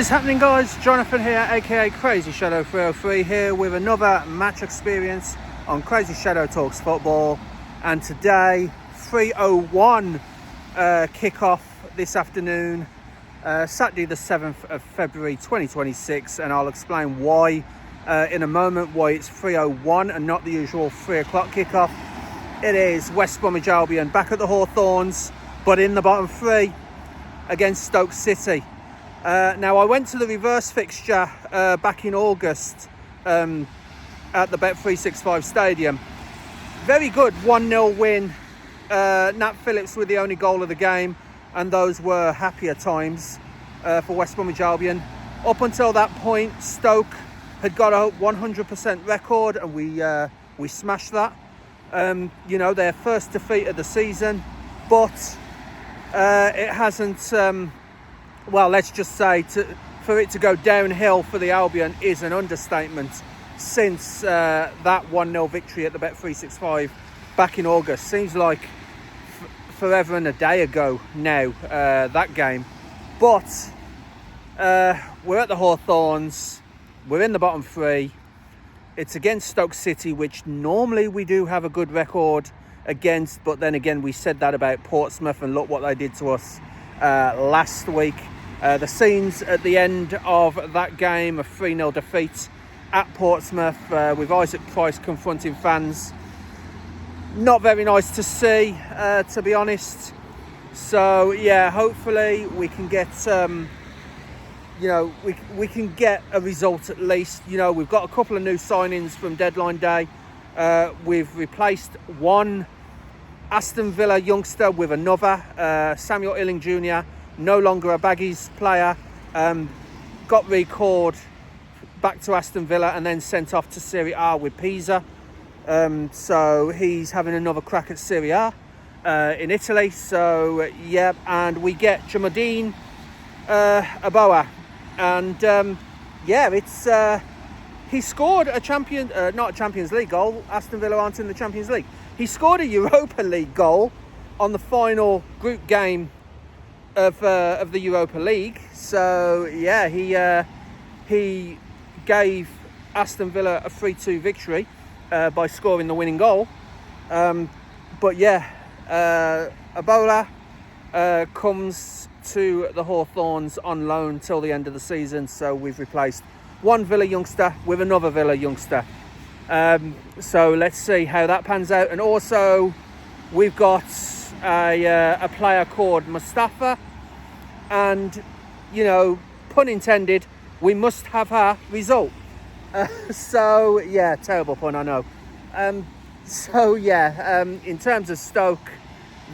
is happening, guys? Jonathan here, aka CrazyShadow 303, here with another match experience on CrazyShadow Talks Football. And today, 3:01 kickoff this afternoon, Saturday the 7th of February 2026, and I'll explain why in a moment, why it's 3:01 and not the usual 3 o'clock kickoff. It is West Bromwich Albion back at the Hawthorns, but in the bottom three against Stoke City. Now, I went to the reverse fixture back in August at the Bet365 Stadium. Very good 1-0 win. Nat Phillips with the only goal of the game, and those were happier times for West Bromwich Albion. Up until that point, Stoke had got a 100% record, and we smashed that. You know, their first defeat of the season, but it hasn't... well, let's just say for it to go downhill for the Albion is an understatement since that 1-0 victory at the Bet365 back in August. Seems like forever and a day ago now, that game. But we're at the Hawthorns. We're in the bottom three. It's against Stoke City, which normally we do have a good record against. But then again, we said that about Portsmouth, and look what they did to us last week. The scenes at the end of that game, a 3-0 defeat at Portsmouth with Isaac Price confronting fans. Not very nice to see, to be honest. So yeah, hopefully we can get, you know, we can get a result at least. You know, we've got a couple of new signings from deadline day. We've replaced one Aston Villa youngster with another, Samuel Illing Jr., no longer a Baggies player, got recalled back to Aston Villa and then sent off to Serie A with Pisa. So he's having another crack at Serie A in Italy. So yeah, and we get Jamadine Aboa, and yeah, it's he scored a not a Champions League goal. Aston Villa aren't in the Champions League. He scored a Europa League goal on the final group game of the Europa League. So yeah, he gave Aston Villa a 3-2 victory by scoring the winning goal. But yeah, Ebola comes to the Hawthorns on loan till the end of the season. So we've replaced one Villa youngster with another Villa youngster. So let's see how that pans out. And also we've got a player called Mustafa, and you know, pun intended, we must have our result. So yeah, terrible pun, I know. So yeah, in terms of Stoke,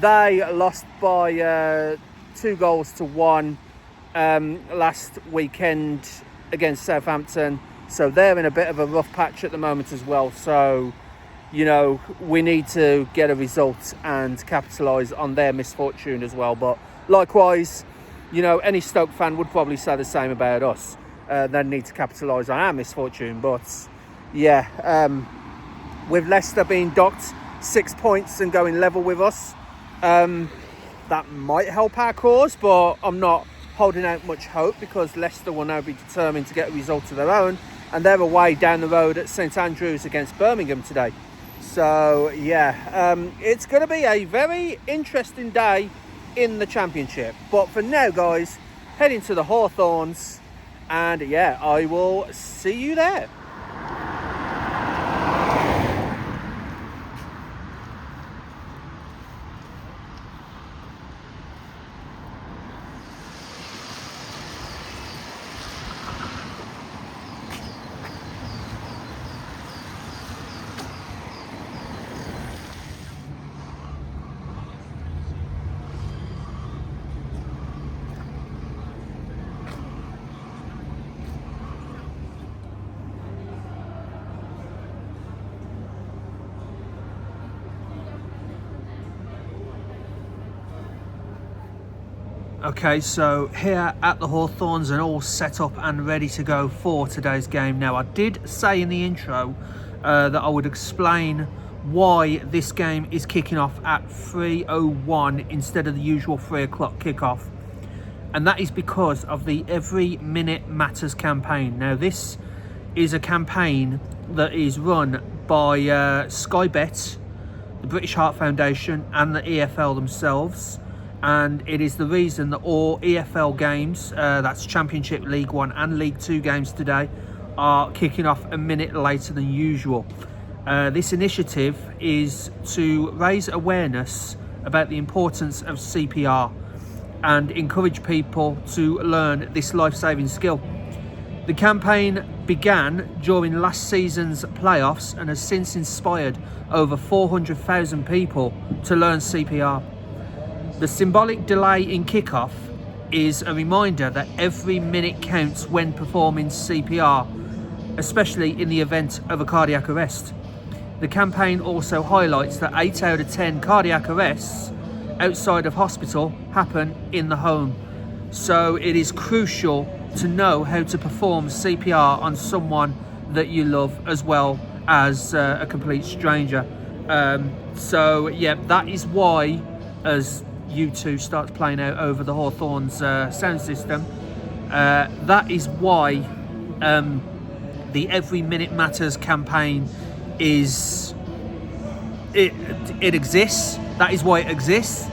they lost by 2-1 last weekend against Southampton, so they're in a bit of a rough patch at the moment as well. So you know, we need to get a result and capitalise on their misfortune as well. But likewise, you know, any Stoke fan would probably say the same about us. They need to capitalise on our misfortune. But yeah, with Leicester being docked 6 points and going level with us, that might help our cause, but I'm not holding out much hope, because Leicester will now be determined to get a result of their own, and they're away down the road at St Andrews against Birmingham today. So yeah, it's going to be a very interesting day in the Championship. But for now, guys, heading to the Hawthorns, and yeah, I will see you there. Okay, so here at the Hawthorns and all set up and ready to go for today's game. Now, I did say in the intro that I would explain why this game is kicking off at 3:01 instead of the usual 3 o'clock kickoff. and that is because of the Every Minute Matters campaign. Now, this is a campaign that is run by Sky Bet, the British Heart Foundation, and the EFL themselves, and it is the reason that all EFL games, that's Championship, League 1 and League 2 games today, are kicking off a minute later than usual. This initiative is to raise awareness about the importance of CPR and encourage people to learn this life-saving skill. The campaign began during last season's playoffs and has since inspired over 400,000 people to learn CPR. The symbolic delay in kickoff is a reminder that every minute counts when performing CPR, especially in the event of a cardiac arrest. The campaign also highlights that 8 out of 10 cardiac arrests outside of hospital happen in the home. So it is crucial to know how to perform CPR on someone that you love, as well as a complete stranger. So yeah, that is why, as U2 starts playing out over the Hawthorns sound system, that is why the Every Minute Matters campaign is it exists. That is why it exists,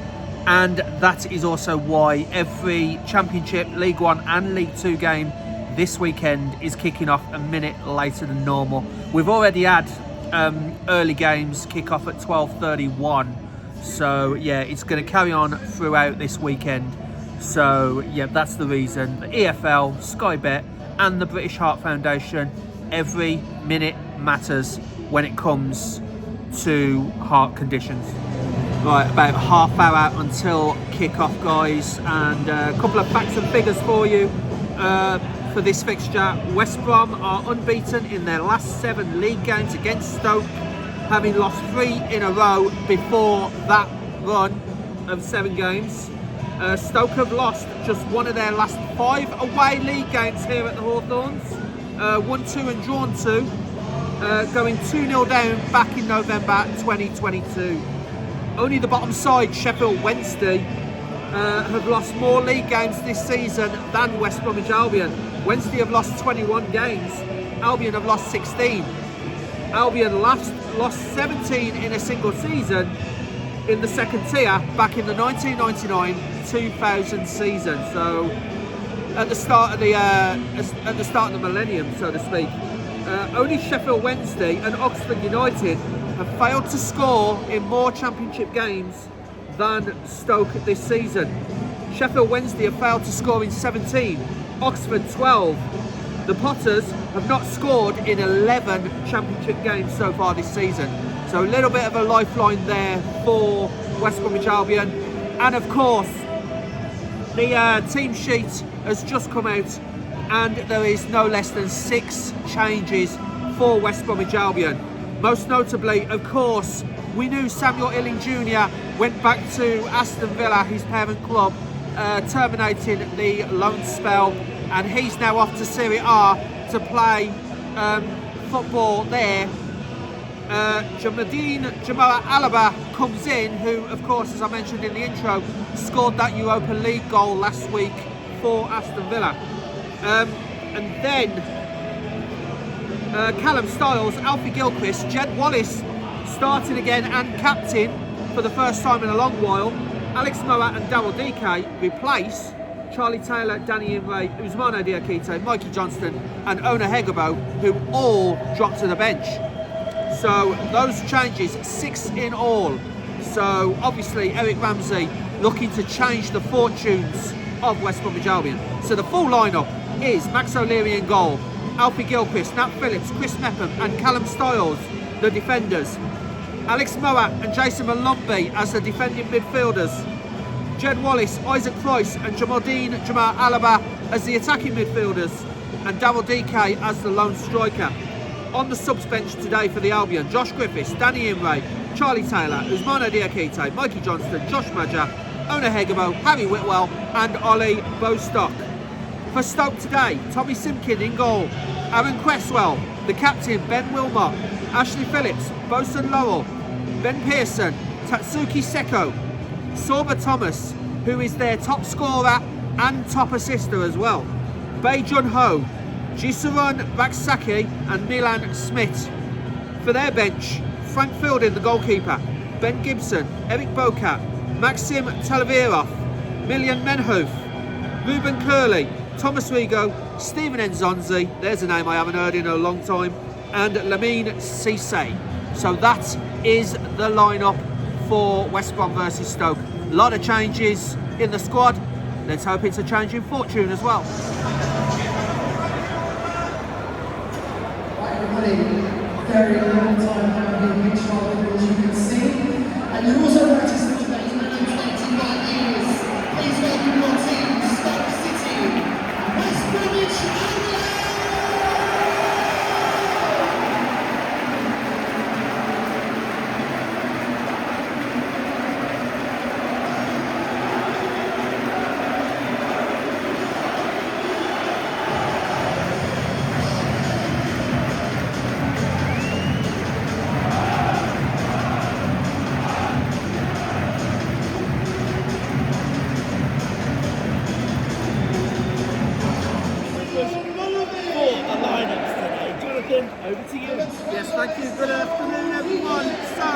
and that is also why every Championship, League 1 and League 2 game this weekend is kicking off a minute later than normal. We've already had early games kick off at 12:31, so yeah, it's going to carry on throughout this weekend. So yeah, that's the reason. The EFL, Sky Bet and the British Heart Foundation, every minute matters when it comes to heart conditions. Right, about half hour until kick-off, guys, and a couple of facts and figures for you for this fixture. West Brom are unbeaten in their last 7 league games against Stoke, having lost 3 in a row before that run of 7 games. Stoke have lost just one of their last 5 away league games here at the Hawthorns, won 2 and drawn 2, going 2-0 down back in November 2022. Only the bottom side, Sheffield Wednesday, have lost more league games this season than West Bromwich Albion. Wednesday have lost 21 games, Albion have lost 16. Albion lost 17 in a single season in the second tier back in the 1999-2000 season. So at the start of the millennium, so to speak. Only Sheffield Wednesday and Oxford United have failed to score in more Championship games than Stoke this season. Sheffield Wednesday have failed to score in 17, Oxford 12. The Potters have not scored in 11 Championship games so far this season. So a little bit of a lifeline there for West Bromwich Albion. And of course, the team sheet has just come out, and there is no less than 6 changes for West Bromwich Albion. Most notably, of course, we knew Samuel Illing Jr. went back to Aston Villa, his parent club, terminating the loan spell, and he's now off to Serie A to play football there. Jamal Alaba comes in, who, of course, as I mentioned in the intro, scored that Europa League goal last week for Aston Villa. And then Callum Styles, Alfie Gilchrist, Jed Wallace starting again and captain for the first time in a long while. Alex Moa and Daryl DK replace Charlie Taylor, Danny Imre, Ousmane Diakite, Mikey Johnston and Ona Hegabo, who all dropped to the bench. So those changes, 6 in all. So obviously Eric Ramsey looking to change the fortunes of West Bromwich Albion. So the full lineup is Max O'Leary in goal, Alfie Gilchrist, Nat Phillips, Chris Mepham and Callum Styles, the defenders. Alex Moat and Jason Malombi as the defending midfielders. Jed Wallace, Isaac Price and Jamal Alaba as the attacking midfielders. And Daryl DK as the lone striker. On the subs bench today for the Albion, Josh Griffiths, Danny Imre, Charlie Taylor, Ousmane Diakite, Mikey Johnston, Josh Madger, Ona Hegabo, Harry Whitwell and Ollie Bostock. For Stoke today, Tommy Simkin in goal, Aaron Cresswell, the captain Ben Wilmot, Ashley Phillips, Bosun Lowell, Ben Pearson, Tatsuki Seko, Sorba Thomas, who is their top scorer and top assister as well. Bae Jun-ho, Jisuron Baksaki and Milan Smith. For their bench, Frank Fielding, the goalkeeper, Ben Gibson, Eric Bocat, Maxim Talavirov, Milian Menhouf, Ruben Curley, Thomas Rigo, Stephen Nzonzi, there's a name I haven't heard in a long time, and Lamine Cisse. So that is the lineup for West Brom versus Stoke. A lot of changes in the squad. Let's hope it's a change in fortune as well. Right, everybody, very long time now being pitched as you can see. And you're also noticing that he's been in 21 years. Please welcome your team, Stoke City, West Bromwich Albion. Over to you. Yes, thank you. Good afternoon, everyone. So,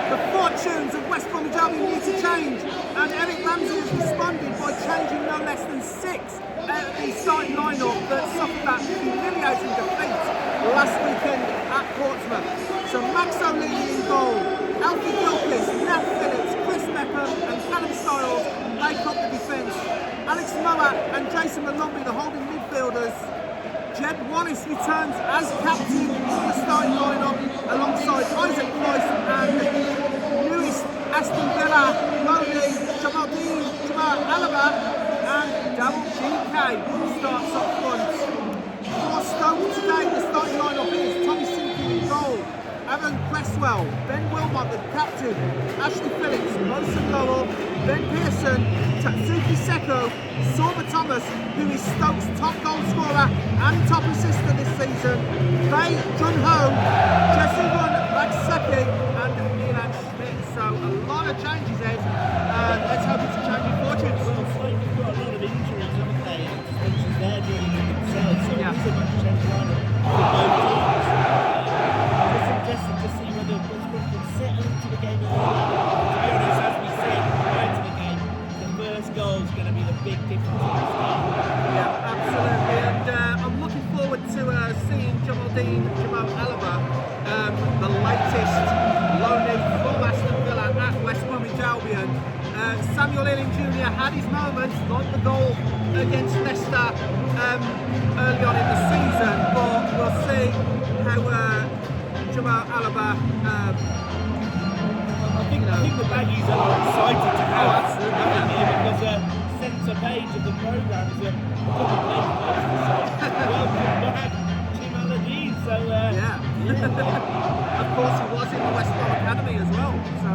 the fortunes of West Bromwich Albion need to change, and Eric Ramsey has responded by changing no less than 6 out of the starting lineup that suffered that humiliating defeat last weekend at Portsmouth. So, Max O'Leary in goal, Alfie Gilchrist, Nat Phillips, Chris Mepper, and Callum Stiles make up the defence. Alex Moat and Jason Malumbi, the holding midfielders. Jed Wallace returns as captain in the starting lineup alongside Isaac Price and Lewis Aston Villa, Rony, Jamaldine, Jamal Alaba and Double GK starts up front. For Stoke today, the starting lineup is Tommy Simpkin in goal, Aaron Cresswell, Ben Wilmot the captain, Ashley Phillips, Molson Lowell, Ben Pearson, Tatsuki Seko, Sorba Thomas, who is Stoke's top goal scorer and top assister this season, Bae Jun-ho, Jisuron Baksaki and Milan Smith. So a lot of changes, Ed. Let's hope it's a change in fortunes. Well, Stoke got a lot of injuries, haven't they? And they're dealing with themselves, so Yeah. it's a much change lineup for both teams. Just interested to see whether West Brom can settle into the game. To be honest, as we said prior to the game, the first goal is going to be the big difference in this game. Yeah, absolutely. And I'm looking forward to seeing Jamal Alaba, the latest loanee from Aston Villa at West Bromwich Albion. Samuel Ealing Jr. had his moments, like the goal against Leicester early on in the season, but we'll see how Jamal Alaba. I think the Baggies are excited to have him because centre page of the programme is a couple of welcome back, Tim Aladdin. So Of course, he was in the West Brom Academy as well. So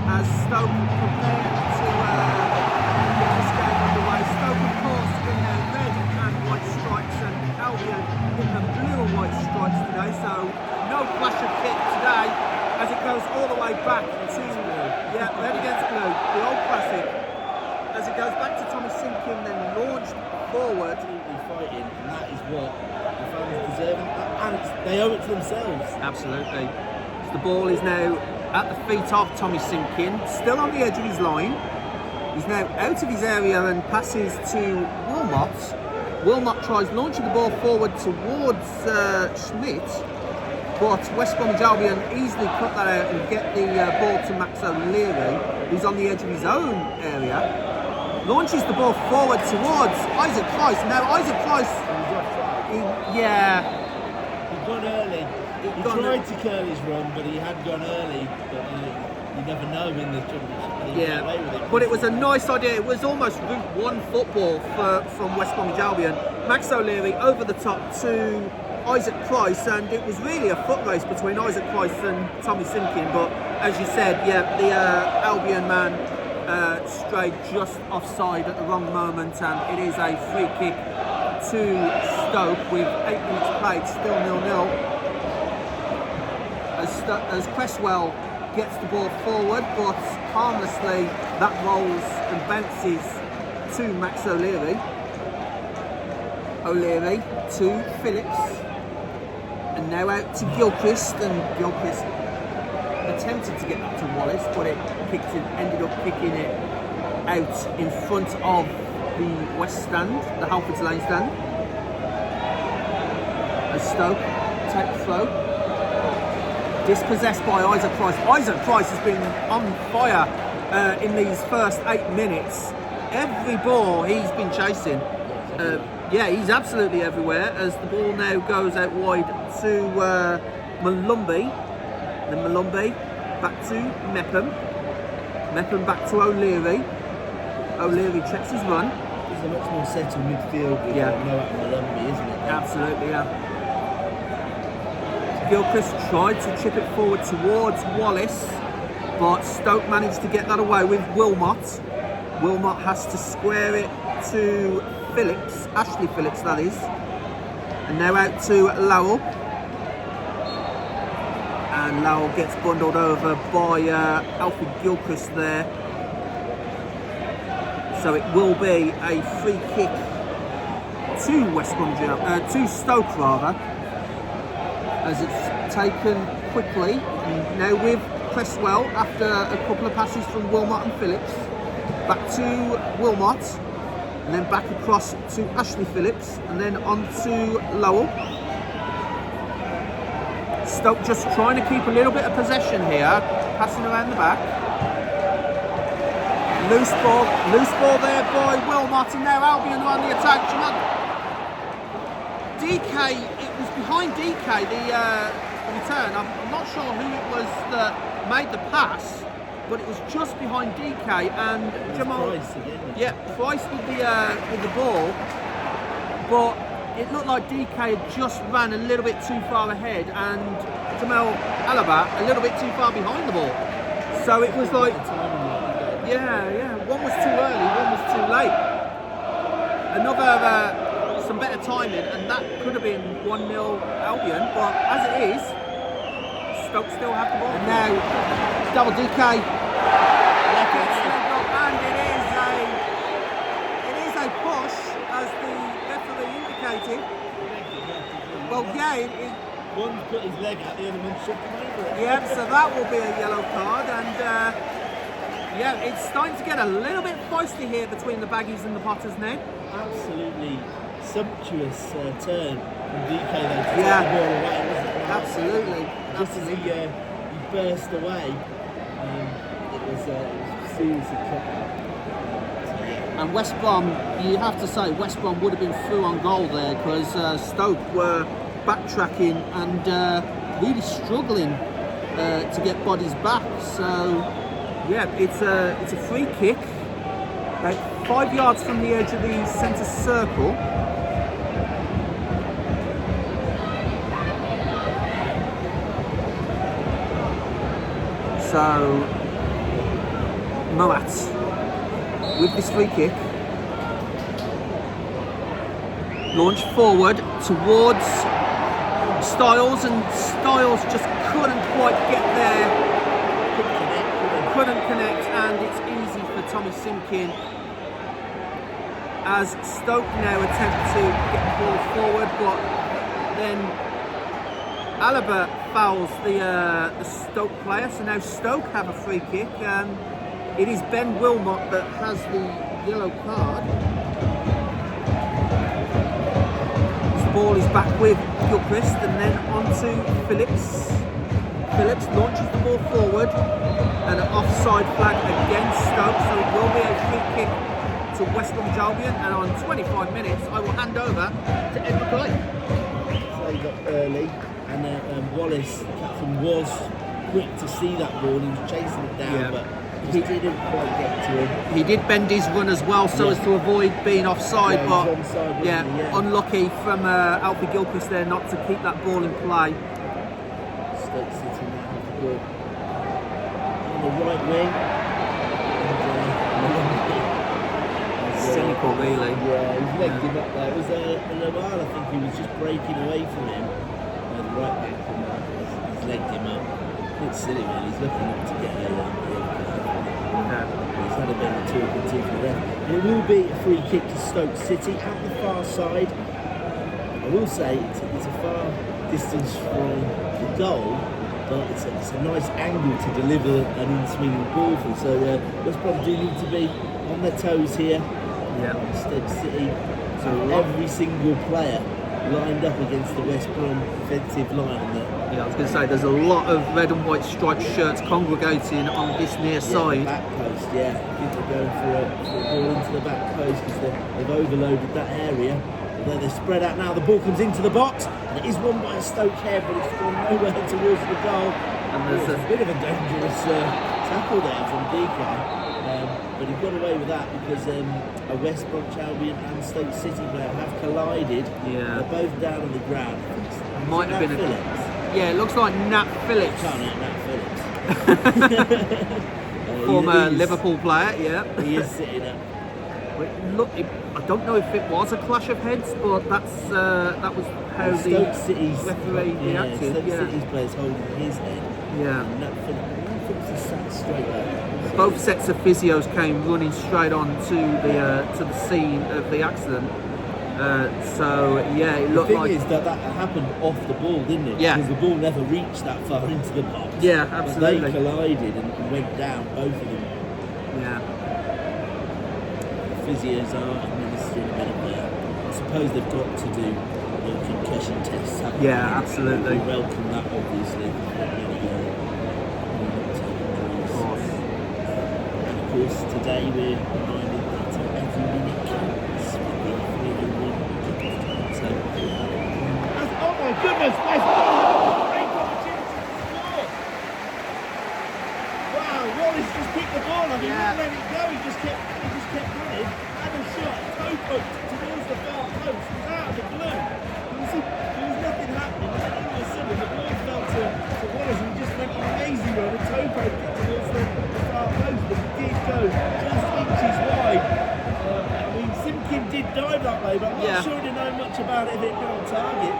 as Stoke prepare to get this game underway, Stoke of course in their red and white stripes, and Albion in the blue and white stripes today. So no clash of kit today, as it goes all the way back to red against blue, the old classic. As it goes back to Tommy Simpkin, then launched forward. absolutely fighting, and that is what the fans deserve, and they owe it to themselves. Absolutely. So the ball is now at the feet of Tommy Simpkin, still on the edge of his line. He's now out of his area and passes to Wilmot. Wilmot tries launching the ball forward towards Schmidt, but West Bromwich Albion easily cut that out and get the ball to Max O'Leary, who's on the edge of his own area. Launches the ball forward towards Isaac Price. Now Isaac Price, he gone early. He tried to curl his run, but he had gone early. But you never know in the championship. Yeah, Away with it. but it was a nice idea. It was almost Route 1 football from West Bromwich Albion. Max O'Leary over the top to Isaac Price, and it was really a foot race between Isaac Price and Tommy Simpkin. But as you said, the Albion man strayed just offside at the wrong moment, and it is a free kick to Stoke with 8 minutes played, still 0-0. As Cresswell gets the ball forward, but harmlessly that rolls and bounces to Max O'Leary. O'Leary to Phillips. And now out to Gilchrist, and Gilchrist attempted to get that to Wallace, but it ended up kicking it out in front of the West stand, the Halfords Lane stand. As Stoke take the throw. Dispossessed by Isaac Price. Isaac Price has been on fire in these first 8 minutes. Every ball he's been chasing. Yeah, he's absolutely everywhere, as the ball now goes out wide to Malumbi. Then Malumbi back to Mepham. Mepham back to O'Leary. O'Leary checks his run. It's a much more settled midfield with Noah and Malumbi, isn't it? Absolutely, yeah. Gilchrist tried to chip it forward towards Wallace, but Stoke managed to get that away with Wilmot. Wilmot has to square it to Phillips, Ashley Phillips that is. And now out to Lowell. And Lowell gets bundled over by Alfred Gilchrist there. So it will be a free kick to West Bromwich, to Stoke rather, as it's taken quickly. And now with Cresswell, after a couple of passes from Wilmot and Phillips, back to Wilmot, and then back across to Ashley Phillips, and then on to Lowell. Stoke just trying to keep a little bit of possession here, passing around the back. Loose ball there by Wilmot, and now Albion are on the attack. DK, it was behind DK, the return. I'm not sure who it was that made the pass, but it was just behind DK, and Jamal. Price again. Yeah, Price with the ball, but it looked like DK had just ran a little bit too far ahead, and Jamal Alaba a little bit too far behind the ball. So it was like, one was too early, one was too late. Some better timing, and that could have been 1-0 Albion, but as it is, Stoke still have the ball. And now, double DK. And it is a push, as the referee indicated. Well, yeah, One's put his leg out, the other one's shoved him over it. yeah, so that will be a yellow card, and it's starting to get a little bit feisty here between the Baggies and the Potters now. Absolutely sumptuous turn from DK there to take the ball away, wasn't it? Absolutely. Just as he burst away, it was seriously cut. And West Brom, you have to say, West Brom would have been through on goal there, because Stoke were backtracking and really struggling to get bodies back. So yeah, it's a free kick, about 5 yards from the edge of the centre circle. So Moat with this free kick, launch forward towards Styles, and Styles just couldn't quite get there, couldn't connect, and it's easy for Tommy Simkin as Stoke now attempt to get the ball forward, but then Alaba fouls the Stoke player, so now Stoke have a free kick. It is Ben Wilmot that has the yellow card. This ball is back with Gilchrist, and then on to Phillips. Phillips launches the ball forward, and an offside flag against Stoke, so it will be a free kick to West Bromwich Albion, and on 25 minutes I will hand over to Edward Clay. So he got early, and Wallace, the captain, was quick to see that ball. He was chasing it down, but he didn't quite get to him. He did bend his run as well, so as to avoid being offside, Yeah, but he was onside, wasn't he? Yeah. unlucky from Alfie Gilchrist there not to keep that ball in play. Stoke City now have the ball on the right wing. Cynical, really. Yeah, he's legged him up there. It was a while, I think he was just breaking away from him. The right back, and he's legged him up. It's silly, man. He's looking up to get a Yeah. He's had a bit of talking to for them. It will be a free kick to Stoke City at the far side. I will say it's a far distance from the goal, but it's a nice angle to deliver an in-swinging ball for. So West Brom do need to be on their toes here. Yeah. Stoke City, so every single player lined up against the West Brom defensive line. Yeah, I was going to say there's a lot of red and white striped shirts congregating on this near side. The back post, yeah. I think they're going for a ball into the back post because they've overloaded that area. Although they're spread out now, the ball comes into the box and it is won by a Stoke head, but it's gone nowhere towards the goal. And there's a bit of a dangerous tackle there from DK. But he got away with that because a West Bromwich Albion and Stoke City player have collided. Yeah. They're both down on the ground. Might have been Phillips. Yeah, it looks like Nat Phillips. Can't hit Nat Phillips. Former Liverpool player, yeah. He is sitting up. Look, I don't know if it was a clash of heads, but that was how Stoke City's referee reacted. Stoke City's players holding his head. Yeah. And Nat Phillips is sat straight up. Both sets of physios came running straight on to the scene of the accident. So yeah, it looked like. The thing is that happened off the ball, didn't it? Yeah. Because the ball never reached that far into the box. Yeah, absolutely. But they collided and went down, both of them. Yeah. The physios are administering a bit of I suppose they've got to do concussion tests. Haven't they? Absolutely. We welcome that, obviously. Of course, today we're reminded that every minute counts with the 3-1 kickoff time. So, oh my goodness, West Brom have a great opportunity to score. Wow, Wallace just picked the ball up. He wouldn't let it go. He just kept running. Had a shot, toe poked towards the far post. It was out of the blue. There was nothing happening. And then all of a sudden, the ball fell to Wallace and he just went on an amazing run and toe poked it towards the far post. But it did go just inches wide. I mean, Simkin did dive that way, but I'm not sure he'd know much about it if it had been on target.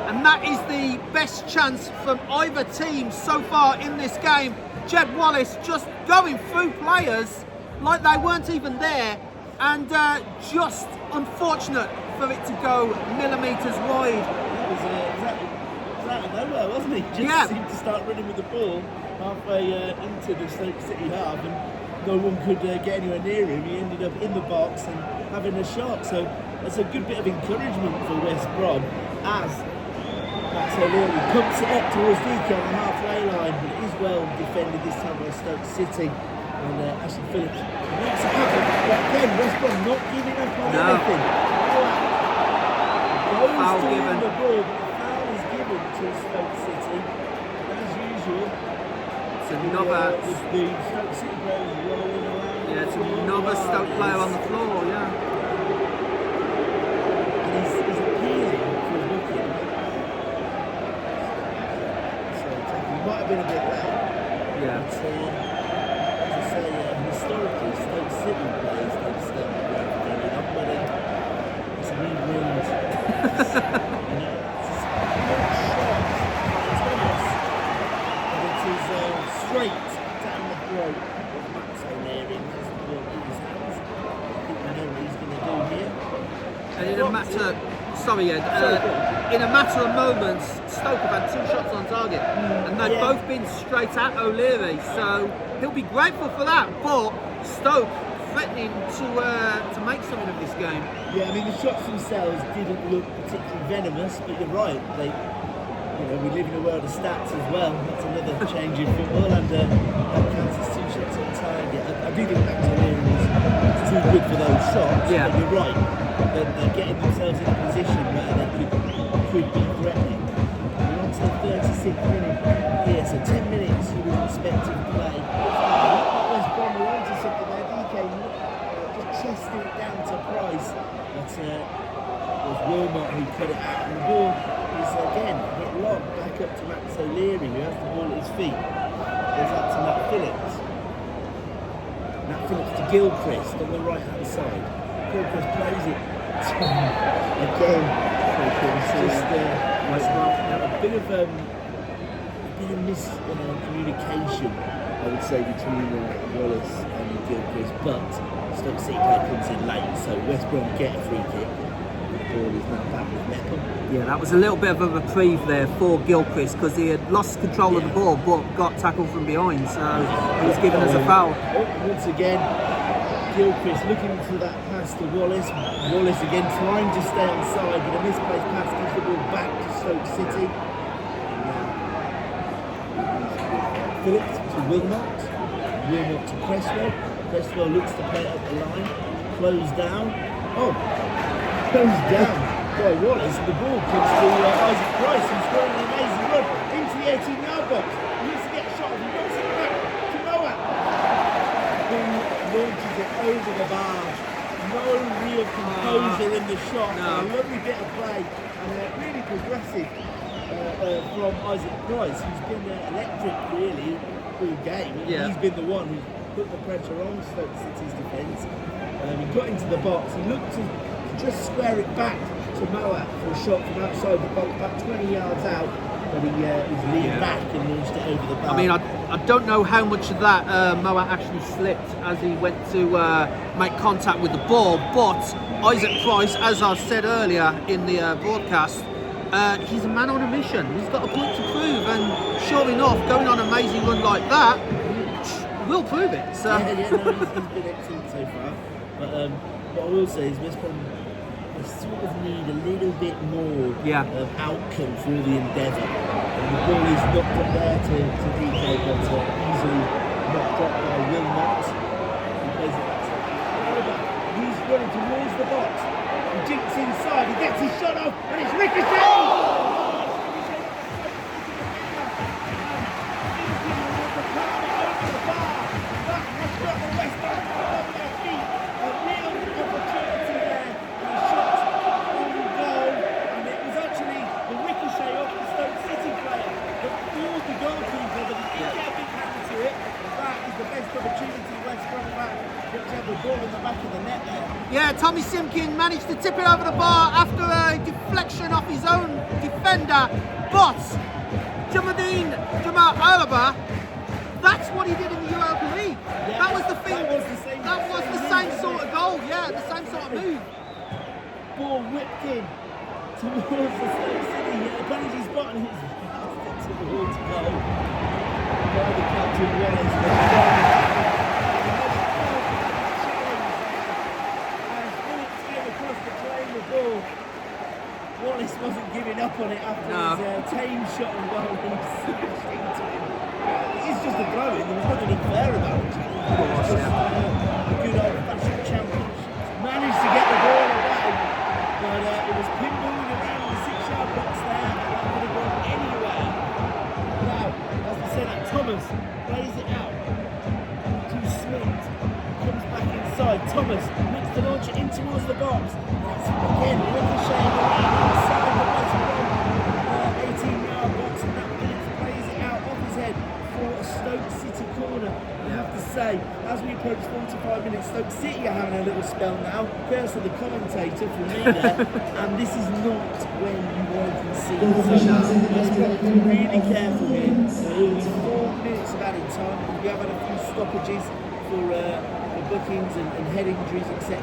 And that is the best chance from either team so far in this game. Jed Wallace just going through players like they weren't even there, and just unfortunate for it to go millimetres wide. That was out of nowhere, wasn't he? Just seemed to start running with the ball halfway into the Stoke City half, and no one could get anywhere near him. He ended up in the box and having a shot. So that's a good bit of encouragement for West Brom as Max O'Leary pumps it up towards DK on the halfway line, but it is well defended this time by Stoke City. And Ashley Phillips makes it happen. But again, West Brom not giving up on anything. Foul given. The ball, but the foul is given to Stoke City. And as usual, it's another. The Stoke City players rolling around. Yeah, it's another Stoke player on the floor. Yeah. And he's appealing for a booking. So he might have been a bit late. Yeah. But, as I say, historically, Stoke City players don't step the ground very up, but it's a real wind. It's a shot. And it is straight down the throat of Max O'Leary. Has the ball in his hands. I think we know what he's going to do here. And in a matter of moments, Stoke have had 2 shots on target, and they've both been straight at O'Leary. So he'll be grateful for that. But Stoke threatening to make something of this game. Yeah, I mean the shots themselves didn't look particularly venomous, but you're right. We live in a world of stats as well. That's another change in football, and that counts as 2 shots on target. I do think Max O'Leary was too good for those shots. Yeah. But you're right. They're getting themselves in a position where they could be threatening. We're on to the 36th minute here, so 10 minutes you would expect to play. West Brom were onto something there. DK just chested it down to Price, but it was Wilmot who cut it out, and the ball is again hit long back up to Max O'Leary, who has the ball at his feet. Goes up to Nat Phillips. Nat Phillips to Gilchrist on the right hand side. Gilchrist plays it again. Just a bit of miscommunication I would say, between Goalless and Gilchrist, but Stoke City player comes in late, so West Brom get a free kick. The ball is now back with Limp. Yeah, that was a little bit of a reprieve there for Gilchrist because he had lost control of the ball but got tackled from behind, so he was given as a foul. Once again, Gilchrist looking to that pass to Wallace. Wallace again trying to stay on side, but a misplaced pass gives the ball back to Stoke City. Phillips to Wilmot. Wilmot to Cresswell. Cresswell looks to play up the line. Closed down. Closed down by Wallace. The ball comes to Isaac Price, who's scoring an amazing run into the 18-yard box. He needs to get a shot. He knocks it back to Noah, who launches it over the bar. No real composure in the shot. A lovely bit of play and really progressive from Isaac Price, who's been electric really all game. He's been the one who's put the pressure on Stoke City's defence. He got into the box. He looked to just square it back to Moat for a shot from outside the box, about 20 yards out, but he was leaned back and launched it over the bar. I mean, I don't know how much of that Moat actually slipped as he went to make contact with the ball, but Isaac Price, as I said earlier in the broadcast, he's a man on a mission. He's got a point to prove, and sure enough, going on an amazing run like that will prove it. So. He's been excellent so far. But what I will say is West Brom sort of need a little bit more outcome for the endeavour. And the ball is knocked up there to DK, but easily knocked up by Wilmot. He's running towards the box. He jinks inside, he gets his shot off, and it's ricocheted! Yeah, Tommy Simkin managed to tip it over the bar after a deflection off his own defender, but Jamal Alaba, that's what he did in the Europa League. That was the thing. That was the same sort of goal. Yeah, the same sort of move. Ball whipped in towards the Stoke City. The penalty spot and he's to the wall to go. By the captain Wallace. Wallace wasn't giving up on it after his tame shot and goal and smashed into him. It's just a throw-in, there was nothing unfair about it. It was just a good old-fashioned championship. Managed to get the ball away, but it was pinballing around the 6-yard box there, and that could have gone anywhere. Now, as we said, Thomas plays it out to Smith, comes back inside. Thomas looks to launch it in towards the box. That's again ricocheting around inside the West Brom 18-yard box, and that Phillips plays it out off his head for a Stoke City corner. I have to say, as we approach 45 minutes, Stoke City are having a little spell now. First of the commentator from me there, and this is not when you want to concede. So West Brom to be really careful here. There will be 4 minutes of added time. We have had a few stoppages for bookings and head injuries, etc.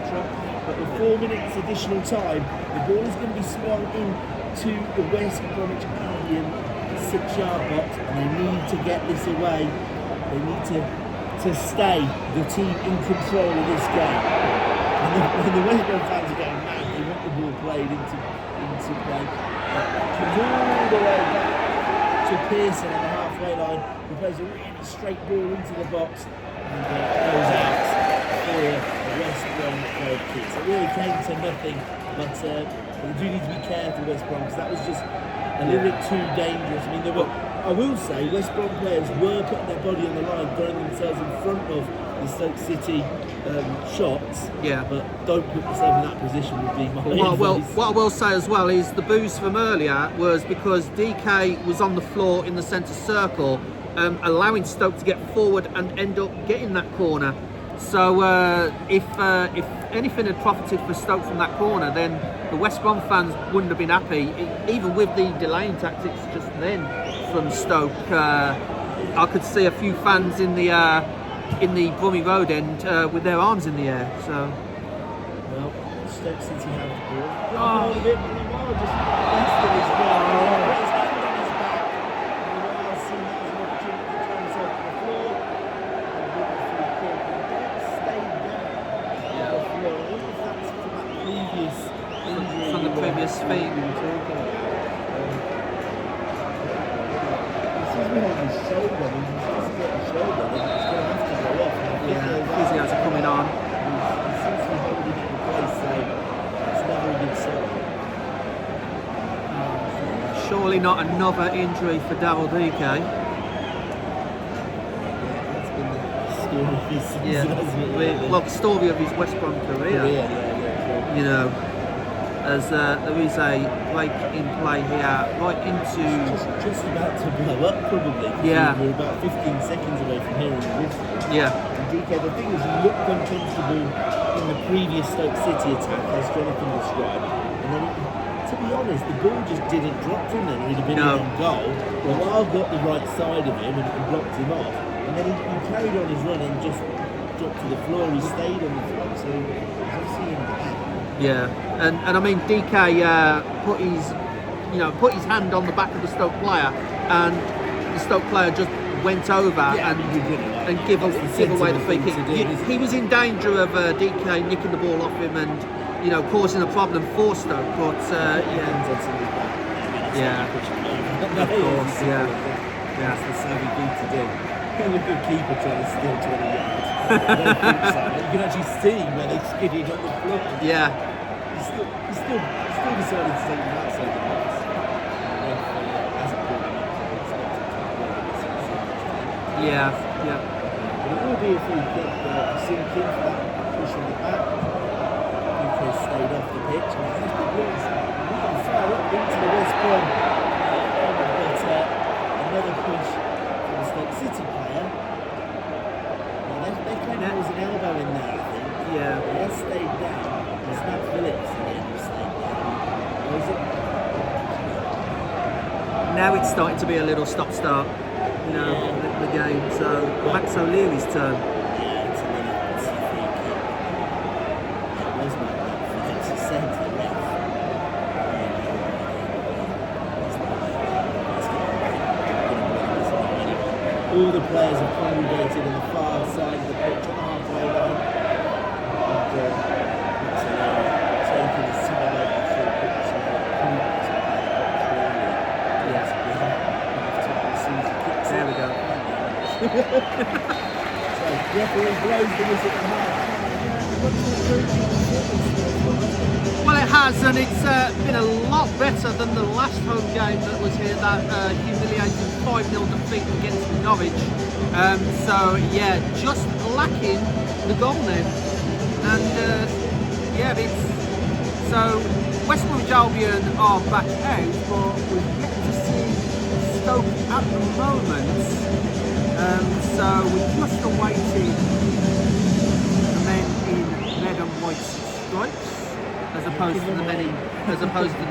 But with 4 minutes additional time, the ball is going to be swung in to the West Bromwich Albion 6-yard box, and they need to get this away. They need to stay the team in control of this game. And the West Brom fans are getting mad. They want the ball played into play. Comes all the way back to Pearson on the halfway line. He plays a really straight ball into the box and goes out for the West Brom goal kick. So it really came to nothing, but we do need to be careful, West Brom, because that was just a little bit too dangerous. I mean, I will say, West Brom players were putting their body on the line, throwing themselves in front of the Stoke City shots. Yeah. But don't put yourself in that position would be my well, what I will say as well is the boost from earlier was because DK was on the floor in the centre circle, allowing Stoke to get forward and end up getting that corner. So if anything had profited for Stoke from that corner, then the West Brom fans wouldn't have been happy, even with the delaying tactics just then from Stoke. I could see a few fans in the Bromwich Road end with their arms in the air. So. Well, Stoke City have the ball. Oh. A bit, just blasted his ball. Put his hand on his back. And I've seen that as an opportunity to turn himself to the floor. And with the free kick, and don't stay down on the floor. I wonder if that's from that previous injury. From the previous thing. This is behind his shoulder. He's just got the shoulder. And it's going to have to go off. Yeah, physios are coming on. He seems to be holding it in place, so it's never a good sign. Surely not another injury for Daryl DK. Yeah, that's been the story of his season, hasn't it? Really? Well, the story of his West Brom career. Yeah. You know, as there is a break in play here, right into. Just about to blow up, probably. Yeah. We're about 15 seconds away from hearing the whistle. Yeah. And DK, the thing is, he looked uncomfortable in the previous Stoke City attack, as Jonathan described. And then, to be honest, the ball just didn't drop from there. He'd have been No. on goal. Well, Lyle got the right side of him and blocked him off. And then he carried on his run and just dropped to the floor. He stayed on his run, so he was obviously in bad. Yeah, and I mean DK put his hand on the back of the Stoke player, and the Stoke player just went over and give away the free kick. He was in danger of DK nicking the ball off him and causing a problem for Stoke, but yeah, of course, yeah. That's the savvy thing to do. Look at the keeper trying to steal 20 yards. I don't think so. You can actually see where they skidded on the floor. Yeah. He still decided to take them outside the box. Yeah. But it will be a free kick sinking for that push on the back. DK stayed off the pitch. And he's been really far up into the West Brom. But another push from the Stoke City player. They claimed there was an elbow in there, I think. Yeah. He has stayed down. It's not Phillips again who stayed down. Or is it? Now it's starting to be a little stop-start, the game. So Max O'Leary's turn. Yeah, it's a free kick. It was not Phillips who said to the ref. All the players have congregated on the far side of the pitch on the halfway line. Taking his time over the full pitch. There we go. So, referee blows the whistle at half. Well, it has, and it's been a lot better than the last home game that was here, that humiliating 5-0 defeat against Norwich. So, yeah, just lacking the goal then. And, so West Bromwich Albion are back out, but we've yet to see Stoke at the moment. So we're just awaiting the men in red and white stripes, as opposed to the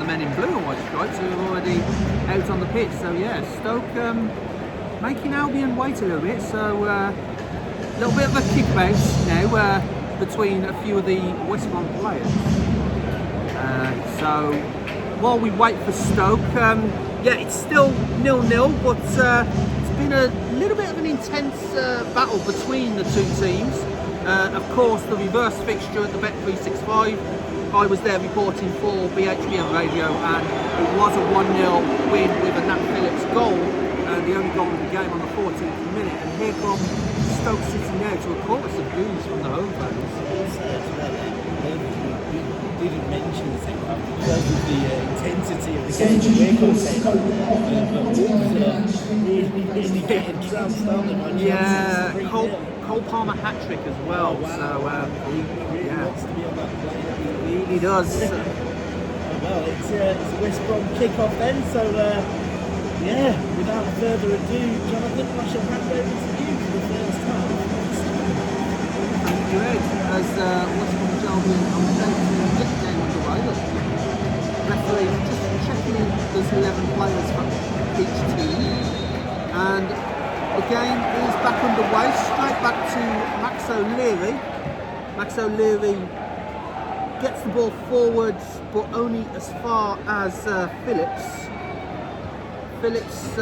men in blue and white stripes who are already out on the pitch. So yeah, Stoke making Albion wait a little bit. So a little bit of a kickbout now between a few of the West Brom players. So while we wait for Stoke, it's still 0-0, but it's been a little bit of an intense battle between the two teams. Of course, the reverse fixture at the Bet365, I was there reporting for BHBN Radio, and it was a 1-0 win with a Nat Phillips goal, the only goal of the game on the 14th minute. And here comes Stoke City now to a chorus of boos from the home fans. Didn't mention the second half because of the intensity of the game. But really getting trounced on. Yeah, Cole Palmer hat-trick as well. Oh, wow. So he really wants to be on that play. he does. Well, it's a West Brom kick-off then, so without further ado, Jonathan, I shall hand over to you for the first half. Thank you, Ed. As West Bromwich Albion are about to get the game underway, the referee just checking in there's 11 players for each team, and the game is back underway, straight back to Max O'Leary. Max O'Leary gets the ball forward, but only as far as Phillips. Phillips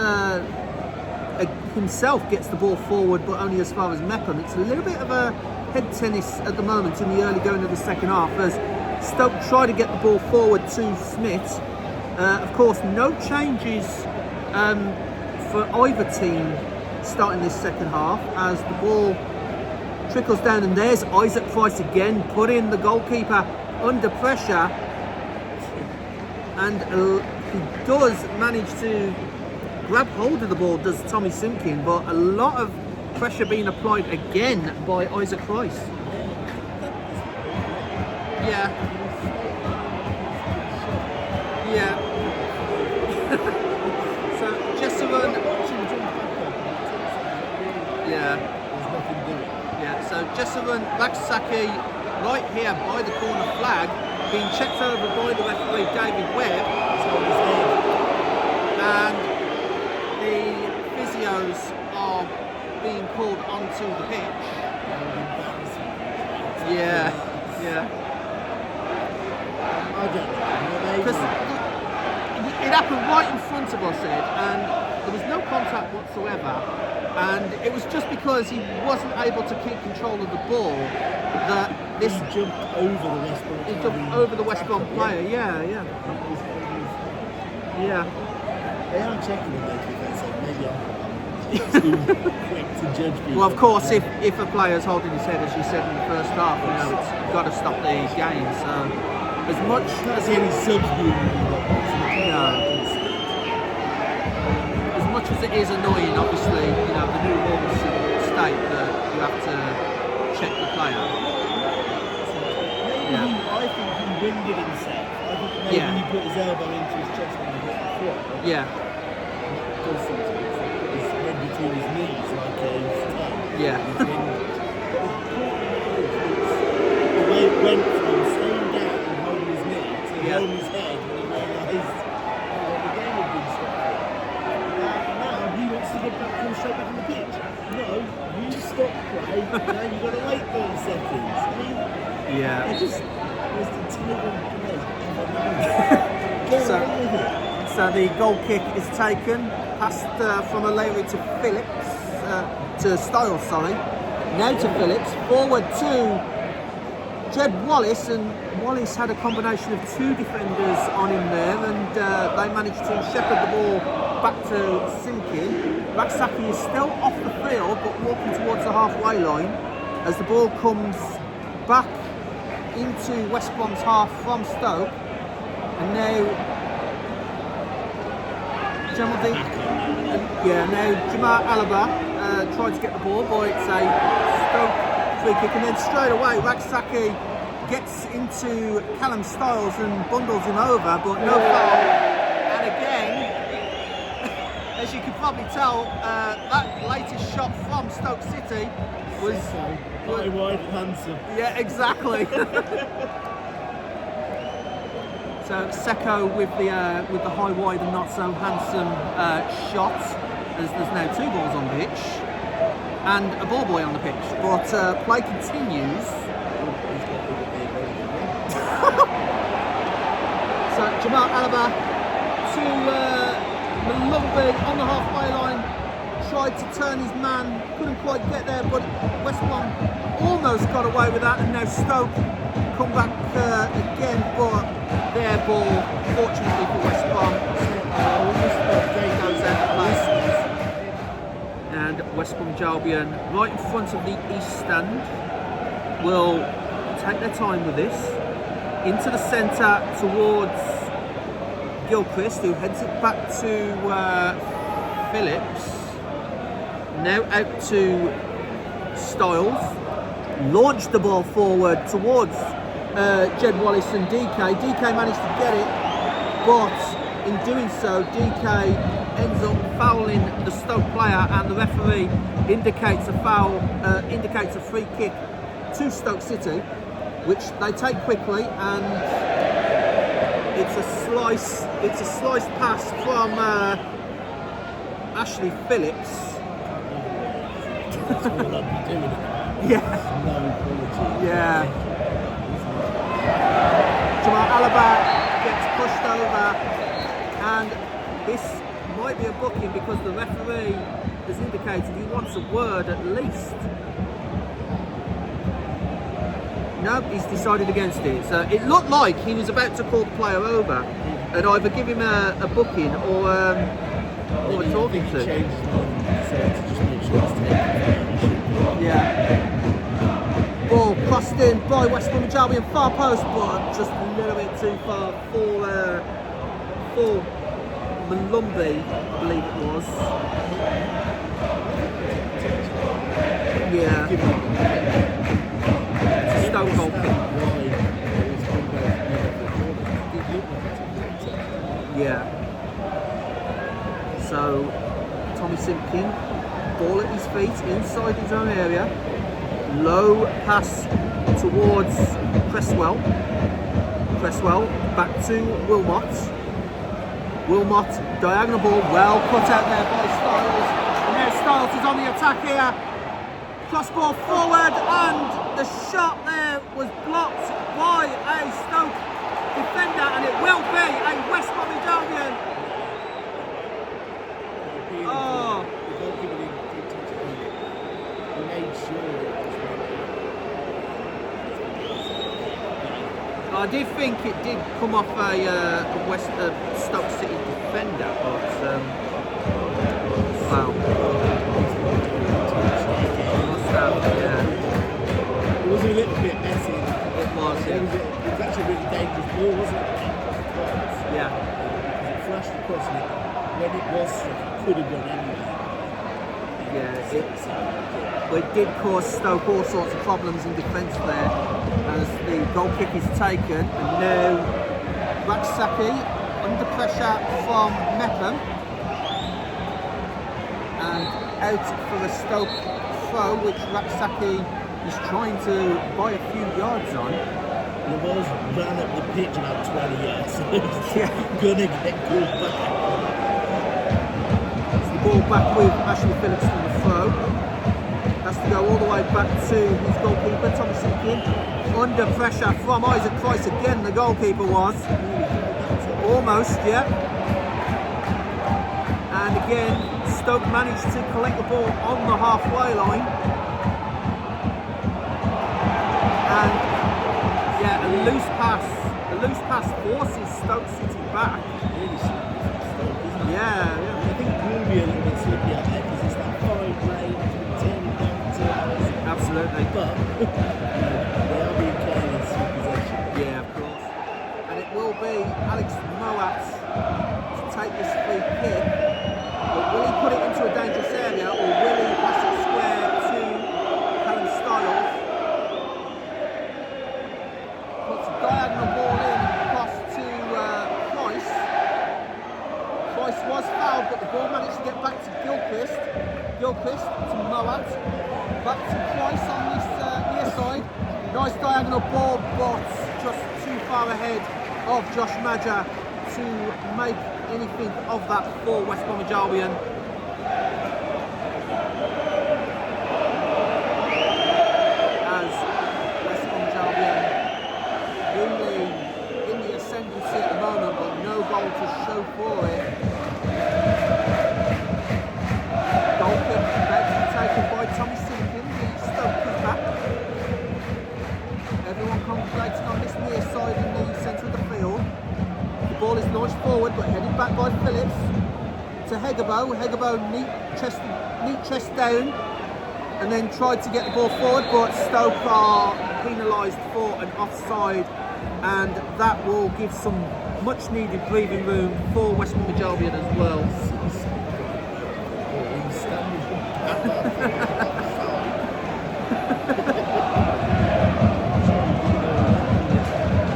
himself gets the ball forward, but only as far as Mepham. It's a little bit of a head tennis at the moment in the early going of the second half, as Stoke try to get the ball forward to Smith. Of course, no changes for either team starting this second half, as the ball trickles down, and there's Isaac Price again, putting the goalkeeper under pressure, and he does manage to grab hold of the ball, does Tommy Simkin, but a lot of pressure being applied again by Isaac Price. Yeah. So Jessamine. So Jessamine Laksaki right here by the corner flag, being checked over by the referee David Webb, and the physios are being called onto the pitch. Yeah. Because it happened right in front of us, Ed, and there was no contact whatsoever, and it was just because he wasn't able to keep control of the ball that this... He jumped over the West Brom. He jumped over the West Brom player, yeah. They are checking the defense, so maybe I'm too quick to judge people. Well, of course, if a player's holding his head, as you said in the first half, you know, it's got to stop the game. So, as much as any subs as much as it is annoying, obviously, you know, the new rules state that you have to check the player. I think he winded himself. I think maybe he put his elbow into his chest when he hit the foot. Yeah. Does something. He's went between his knees like his tongue. Yeah. The way it went from staying down and holding his knee to holding his head when he realised the game had been stopped. Now he wants to come straight back on the pitch. No, you stop play, now you've got to wait 30 seconds. I mean, Yeah. it just was the terrible So the goal kick is taken, passed from O'Leary to Phillips, to Styles, sorry. Now to Phillips, forward to Jed Wallace, and Wallace had a combination of two defenders on him there, and they managed to shepherd the ball back to Simkin. Raksaki is still off the field, but walking towards the halfway line, as the ball comes back into West Brom's half from Stoke, and now Jamar Alaba tried to get the ball, but it's a Stoke free kick, and then straight away Raksaki gets into Callum Styles and bundles him over, but no foul. And again, as you can probably tell, that latest shot from Stoke City was wide and handsome. Yeah, exactly. So Seko with the high wide and not so handsome shot, as there's now two balls on the pitch and a ball boy on the pitch, but play continues. So Jamal Alaba to Malumbi on the halfway line, tried to turn his man, couldn't quite get there, but West Brom almost got away with that, and now Stoke come back again, but their ball, fortunately for West Brom, goes out of place. And West Brom Albion, right in front of the East Stand, will take their time with this. Into the centre towards Gilchrist, who heads it back to Phillips. Now out to Styles. Launched the ball forward towards Jed Wallace and DK. DK managed to get it, but in doing so, DK ends up fouling the Stoke player, and the referee indicates a foul, indicates a free kick to Stoke City, which they take quickly, and it's a slice pass from Ashley Phillips. That's all I'd be doing at the moment. Yeah. No quality. Yeah. Jamal Alaba gets pushed over, and this might be a booking because the referee has indicated he wants a word at least. No, he's decided against it. So it looked like he was about to call the player over and either give him a booking or a talking to. Change his mind, so to just make sure it's taken. Yeah. Ball crossed in by West Bromwich Albion far post, but just a little bit too far for Malumbi, I believe it was. Yeah. It's a Stoke goal kick. Yeah. So Tommy Simpkin, ball at his feet inside his own area. Low pass towards Cresswell. Cresswell back to Wilmot. Wilmot, diagonal ball, well cut out there by Styles. And now Styles is on the attack here. Cross ball forward, and the shot there was blocked by a Stoke defender, and it will be a West Bromwich Albion. Oh. He made sure it was I did think it did come off a Stoke City defender, but wow. Must have, yeah. It was a little bit messy. It was, yeah. It was actually a really dangerous ball, wasn't it? Yeah. It flashed across and when it was struck, it could have gone anywhere. Yeah, it did cause Stoke all sorts of problems in defence there as the goal kick is taken, and now Raksaki under pressure from Mepham and out for a Stoke throw, which Raksaki is trying to buy a few yards on. The ball's ran up the pitch about 20 yards, so it's Yeah. gonna get called back. Ball back with Ashley Phillips from the throw. Has to go all the way back to his goalkeeper, Tommy Simpkin. Under pressure from Isaac Price again, the goalkeeper was. Almost, yeah. And again, Stoke managed to collect the ball on the halfway line. And Yeah, a loose pass forces Stoke City back. really slippery for Stoke, isn't it? Yeah. I think it will be a little bit slippery out there because it's that fine range and turning down to ours. Absolutely. But they are being careless with possession. Yeah, of course. And it will be Alex Moat to take this free kick. But will he put it into a dangerous area, or will he pass it square to Callum Styles? Puts a diagonal ball in across to Price. Price was fouled, but the ball managed to get back to Gilchrist. Gilchrist to Moat. Back to Price on this near side. Nice diagonal ball, but just too far ahead of Josh Madger to make anything of that for West Bromwich Albion. As West Bromwich Albion really in the ascendancy at the moment, but no goal to show for it. Goal kick taken by Tommy Simpkin, the Stoke keeper. Everyone congregating on this near side in the centre of the field. The ball is launched forward but headed back by Phillips to Hegabo. Hegabo neat chest down and then tried to get the ball forward, but Stoke are penalised for an offside, and that will give some much needed breathing room for West Bromwich Albion as well.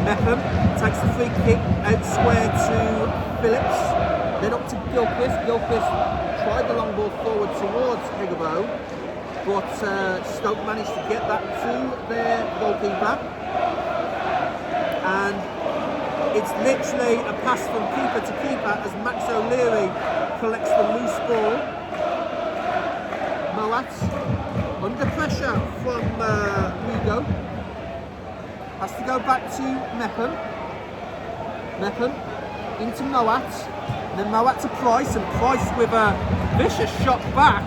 Mepham takes the free kick out square to Phillips, then up to Gilchrist. Gilchrist tried the long ball forward towards Hegabo, but Stoke managed to get that to their goalkeeper, and it's literally a pass from keeper to keeper as Max O'Leary collects the loose ball. Moat pressure from Hugo. Has to go back to Meppen. Meppen into Moat. Then Moat to Price, and Price with a vicious shot back.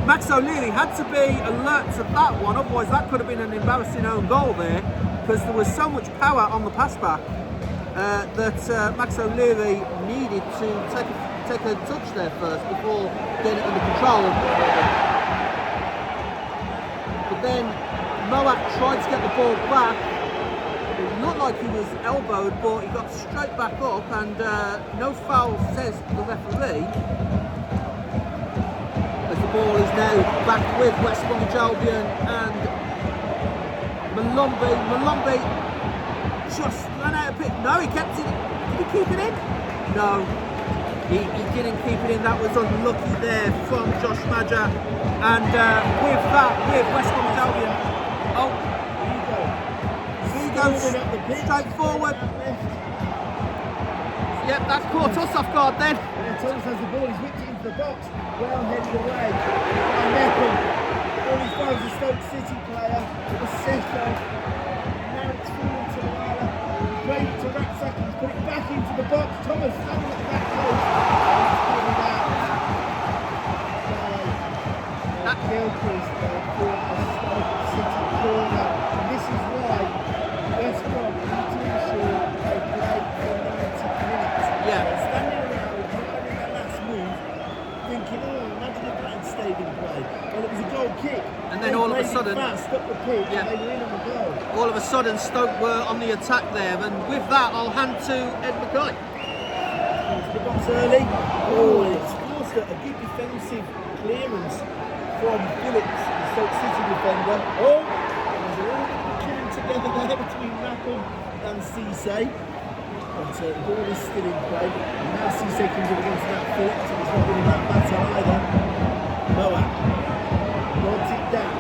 Max O'Leary had to be alert to that one, otherwise that could have been an embarrassing own goal there, because there was so much power on the pass back that Max O'Leary needed to take a touch there first before getting it under control. But then Moat tried to get the ball back. It looked like he was elbowed, but he got straight back up, and no foul, says the referee. As the ball is now back with West Bromwich Albion, and Malombe just ran out of it. No, he kept it. Did he keep it in? No, he didn't keep it in. That was unlucky there from Josh Madger. And with that, with West Bromwich Albion, he goes straight forward. Yep, that's caught us off guard then. Thomas has the ball, he's whipped it into the box, well headed away by Meppen. All he finds is a Stoke City player, the Sicko. Now it's forward to Lala, great to Ratzak, he's put it back into the box. Thomas standing at the back post, he's coming out. That Gilchrist for a Stoke City corner, and this is why West Brom need to ensure they play for 90 minutes. Yeah. Standing around, in that last move, thinking, imagine if that had stayed in play. Well, it was a goal kick. And then all of a sudden, fast up the pitch, and they were in on the goal. All of a sudden, Stoke were on the attack there, and with that, I'll hand to Ed Mackay. Into the box early. It's forced a good defensive clearance from Phillips, the Stoke City defender. There's a little bit of killing together there between Mackham and Cisse. But the ball is still in play. And now Cisse comes up against that Phillips, and it's not really that matter either. Moat nods it down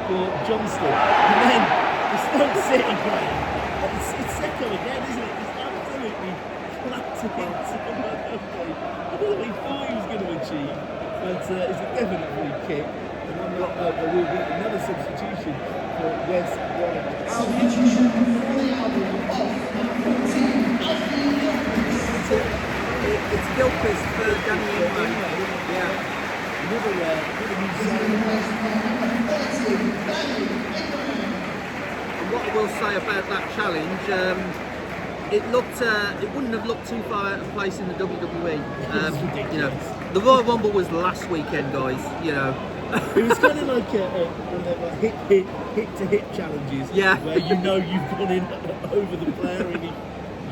for Johnston. And then the Stoke City player. It's Seko again, isn't it? He's absolutely clapped it into Moat. I don't know what he thought he was going to achieve, but it's a definite free kick. And there will be another substitution for West Bromwich Albion. Substitution for the Albion of 14. It's Gilchrist for Danny Inman. Yeah. Another new And what I will say about that challenge, it wouldn't have looked too far out of place in the WWE. You know, the Royal Rumble was last weekend, guys. You know. It was kind of like hip-to-hip challenges, where you know you've gone in over the player and he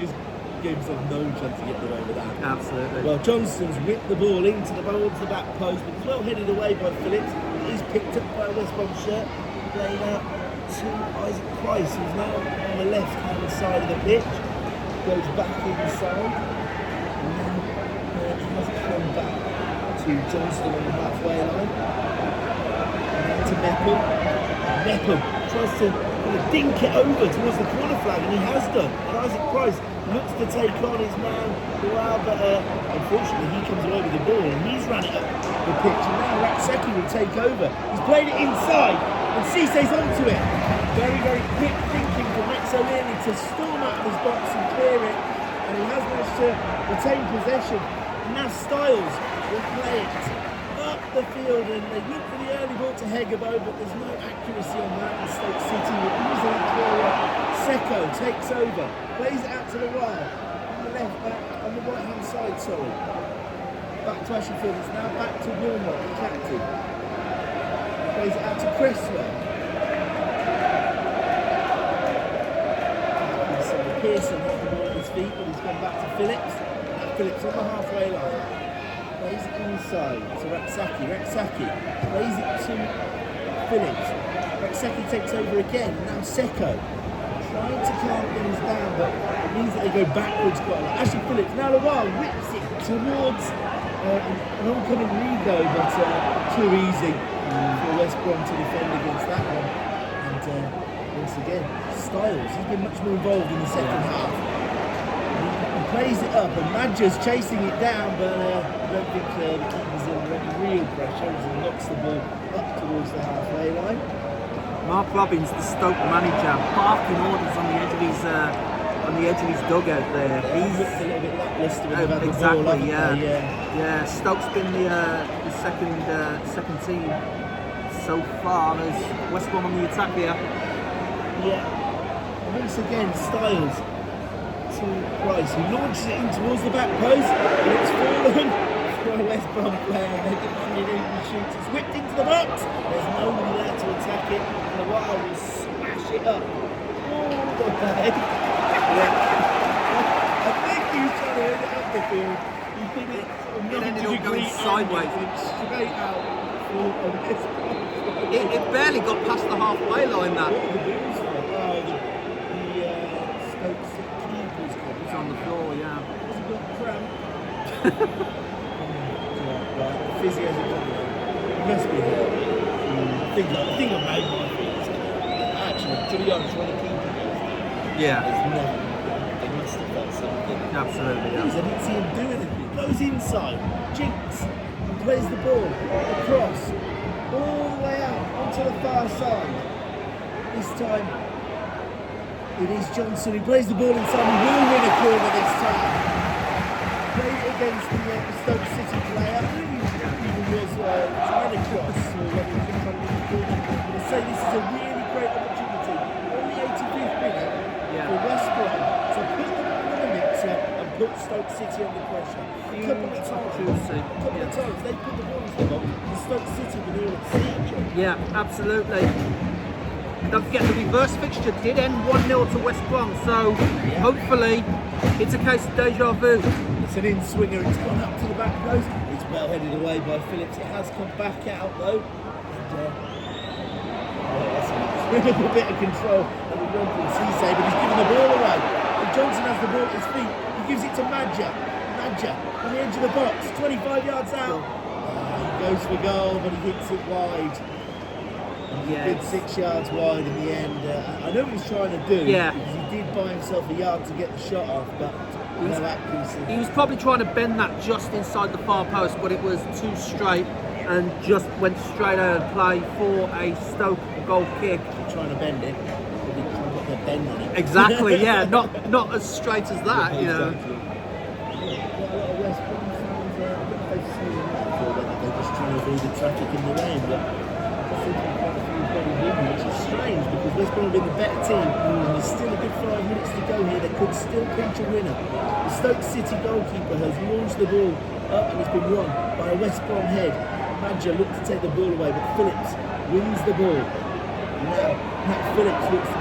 just gave himself no chance to get them over that. Absolutely. Well, Johnston's whipped the ball into the back post, but it's well headed away by Phillips. It is picked up by a West Brom shirt, played out to Isaac Price, who's now on the left-hand side of the pitch. Goes back inside, and then he has it come back to Johnston on the halfway line. To Meppen. Meppen tries to dink it over towards the corner flag, and he has done. And Isaac Price looks to take on his man, but unfortunately he comes away with the ball, and he's ran it up the pitch, and now Ratseki will take over. He's played it inside, and Cisse's onto it. Very, very quick thinking from Max O'Leary to storm out of his box and clear it, and he has managed to retain possession. And now Styles will play it up the field, and they look for the early ball to Hegabo, but there's no accuracy on that, and Stoke City will easily clear it. Seko takes over, plays it out to the right, on the left back, on the right hand side, sorry. Back to Ashfield, it's now back to Wilmot, the captain. Plays it out to Cresswell. Pearson has the ball at his feet, but he's gone back to Phillips. Now Phillips on the halfway line. Plays it inside to Ratsaki. Ratsaki plays it to Phillips. Ratsaki takes over again. Now Seko trying to calm things down, but it means that they go backwards quite a lot. Actually, Phillips now Lawal whips it towards an oncoming lead though, but too easy for West Brom to defend against that one. And once again, Styles, he's been much more involved in the second half. He plays it up, and Madger's chasing it down, but I don't think the keeper's under any real pressure as he knocks the ball up towards the halfway line. Mark Robbins, the Stoke manager, barking orders on the edge of his dugout there. He's looked a little bit lacklustre when they've had the exactly, ball, haven't yeah. they? Yeah, Stoke's been the second team so far. There's West Brom on the attack here. Yeah. Once again, Styles to Price, who launches it in towards the back post, and it's fallen for a West Brom player. They're demanding him to shoot. It's whipped into the box. There's nobody there to attack it, and the Wild will smash it up all the way. I think he was trying to hit it up the field. He did it ended up going sideways. Straight out for a West Brom. It barely got past the halfway line, that. The Stoke keeper's got It's on the floor, yeah. It's a good cramp. Right, physio's a problem. It must be hurt. I think I made my feet. Actually, to be honest, when the keeper goes, Yeah, they must have got something. absolutely, I didn't see him do anything. Goes inside, jinks, and plays the ball across, all the way out onto the far side. This time, it is Johnson who plays the ball inside. He will win a corner this time. Played it against the Stoke City player. Even was trying to cross when he was in front of the corner. But I say this is a really great opportunity. On the 85th minute for West Brom to put the ball in the mixer and put Stoke City under pressure. A couple of times they put the ball into the box, and Stoke City were near at siege. Yeah, absolutely. Don't forget the reverse fixture did end 1-0 to West Brom, so hopefully it's a case of deja vu. It's an in-swinger, it's gone up to the back post. It's well headed away by Phillips. It has come back out though. And a little bit of control and the run from Cisse, but he's given the ball away. And Johnson has the ball at his feet. He gives it to Madja on the edge of the box, 25 yards out. He goes for goal, but he hits it wide. Good 6 yards wide in the end. I know what he's trying to do, because he did buy himself a yard to get the shot off, but no accuracy. He was probably trying to bend that just inside the far post, but it was too straight and just went straight out of play for a Stoke goal kick. Trying to bend it, but he can't put the bend on it. Exactly, yeah, not as straight as that, you know. Exactly. A lot of West Brom fans, I don't know if they've seen that before, whether they're just trying to avoid the traffic in the rain, but which is strange because West Brom have been the better team and there's still a good 5 minutes to go here. They could still pinch a winner. The Stoke City goalkeeper has launched the ball up and it's been won by a West Brom head. Madja looked to take the ball away, but Phillips wins the ball. Now Matt Phillips looks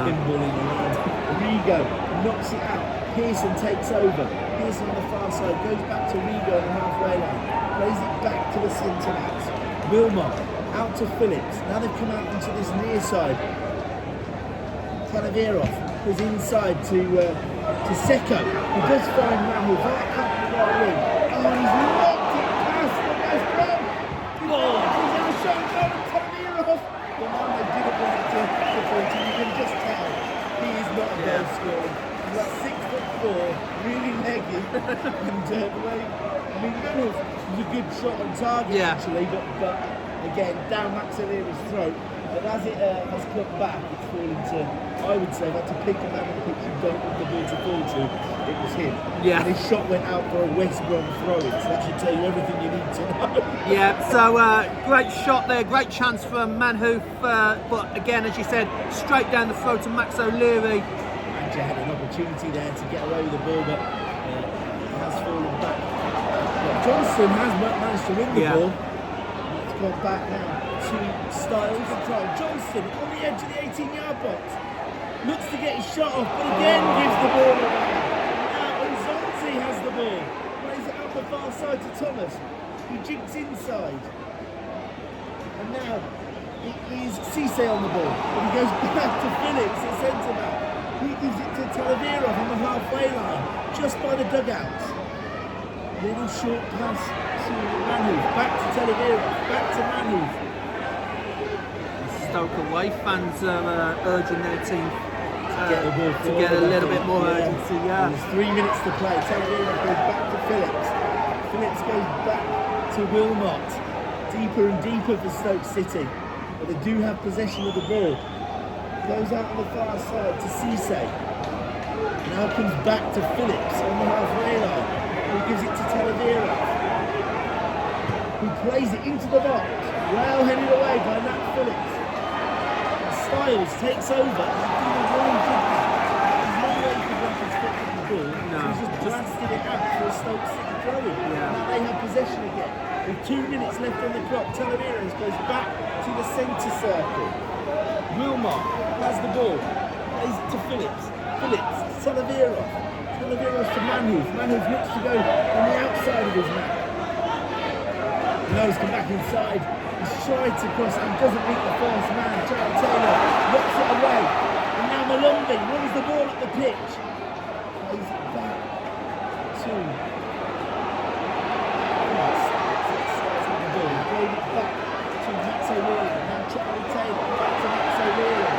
pinballing around. Rigo knocks it out. Pearson takes over. Pearson on the far side goes back to Rigo on the halfway line. Plays it back to the centre backs. Wilmot out to Phillips. Now they've come out into this near side. Talavirov goes inside to Seko. He does find Mamu right out the right wing. Oh, he's knocked it past the West Brom. He's had a shot on Talavirov. The man that didn't want it to 40. You can just tell he is not a goal scorer. He's like 6'4", really leggy, and the way. I mean, Reynolds was a good shot on target actually, but again, down Max O'Leary's throat. But as it has come back, it's fallen to, I would say, that's to pick a man on the pitch you don't want the ball to fall to, it was him. Yeah. And his shot went out for a West Brom throw-in, so that should tell you everything you need to know. Yeah, so great shot there, great chance for Manhoof, but again, as you said, straight down the throat to Max O'Leary. Manager had an opportunity there to get away with the ball, but it has fallen back. Johnson has managed to win the ball. It's gone back now to Styles and try. Johnson on the edge of the 18-yard box. Looks to get his shot off, but again gives the ball away. Now Nzonzi has the ball. Plays it out the far side to Thomas, who jinks inside. And now it is Cisse on the ball. But he goes back to Phillips, the centre back. He gives it to Talavirov on the halfway line, just by the dugouts. Little short pass to Manhoof, back to Talavirov, back to Manhoof. Stoke away fans are urging their team to get a little bit more urgency. Yeah. There's 3 minutes to play. Talavirov goes back to Phillips. Phillips goes back to Wilmot. deeper and deeper for Stoke City, but they do have possession of the ball. Goes out on the far side to Cisse. Now comes back to Phillips on the halfway line, who gives it to Talavera, who plays it into the box, well headed away by Nat Phillips. Styles takes over. He's just blasted it out for a Stoke City throw-in. Now they have possession again. With 2 minutes left on the clock, Talavera goes back to the centre circle. Wilmar has the ball, plays it to Phillips. Phillips, Talavera. Talavera to Manhoof. Manhoof looks to go on the outside of his man. Knows come back inside. He's tried to cross and doesn't beat the first man. Charlie Taylor knocks it away. And now Malumbi runs the ball up the pitch. Plays it back to Gave it back to Max O'Leary. Now Charlie Taylor back to Max O'Leary.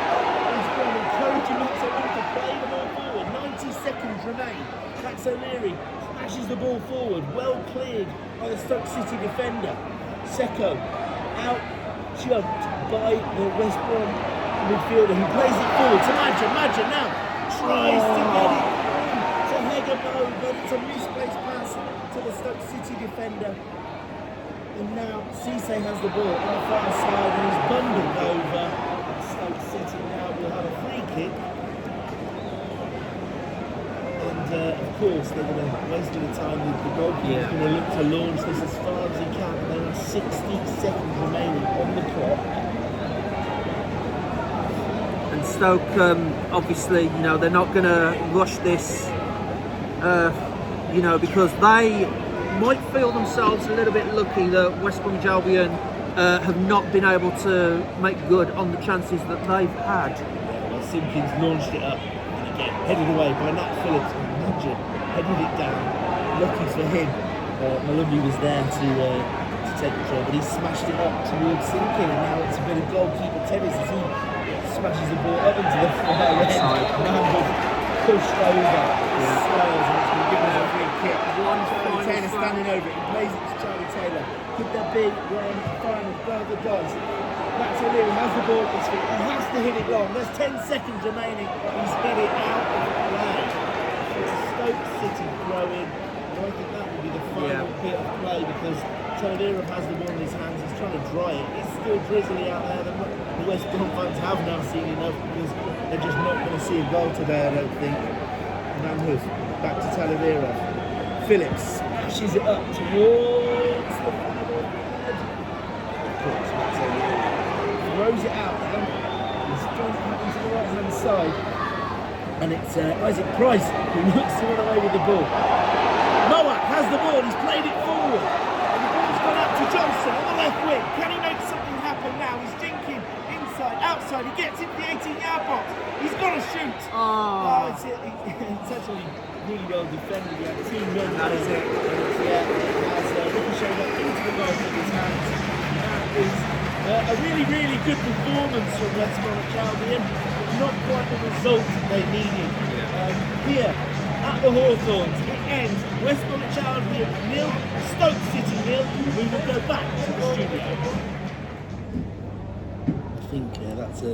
He's been encouraging Max O'Leary to play the ball forward. 90 seconds remain. Max O'Leary smashes the ball forward. Well cleared by the Stoke City defender. Seko out jumped by the West Brom midfielder who plays it forward to Madja now tries to get it to Hegamo, but it's a misplaced pass to the Stoke City defender. And now Cisse has the ball on the far side and is bundled over. Stoke City now will have a free kick. And of course they're going to waste a bit of time with the goalkeeper. He's going to look to launch this as far as he can. And there are 60 seconds remaining on the clock. And Stoke, obviously, they're not going to rush this, because they might feel themselves a little bit lucky that West Bromwich Albion have not been able to make good on the chances that they've had. Well, Simpkins launched it up and again headed away by Nat Phillips. Imagine headed it down. Lucky for him, Malumbi was there to take the throw, but he smashed it up towards Simpkin, and now it's a bit of goalkeeper tennis as he smashes the ball up into the far end. Man pushed over. Styles, and it's been given a free kick. Charlie Taylor standing over it. He plays it to Charlie Taylor. Could there be one final blow of the dice? Max O'Leary has the ball at his feet. He has to hit it long. There's 10 seconds remaining. He's hit it out of play. It's a Stoke City throw in. And I think that will be the final bit of play because Talavera has the ball in his hands. He's trying to dry it. It's still drizzly out there. The West Brom fans have now seen enough because they're just not going to see a goal today, I don't think. Manhoof back to Talavera. Phillips smashes it up towards the final third. Throws it out now. He's trying to happen to the right hand side. And it's Isaac Price who looks to run away with the ball. Moat has the ball, he's played it forward. And the ball's gone up to Johnson on the left wing. Can he make something happen now? He's jinking inside, outside, he gets into the 18-yard box. He's got to shoot. It's actually really well defended. He had 2 men. That is it. It has ricocheted up into the goalkeeper's hands. That is a really, really good performance from West Bromwich Albion. Not quite the result they needed. Here at the Hawthorns, it ends West Bromwich Albion 0, Stoke City 0. We will go back to the studio. I think that's a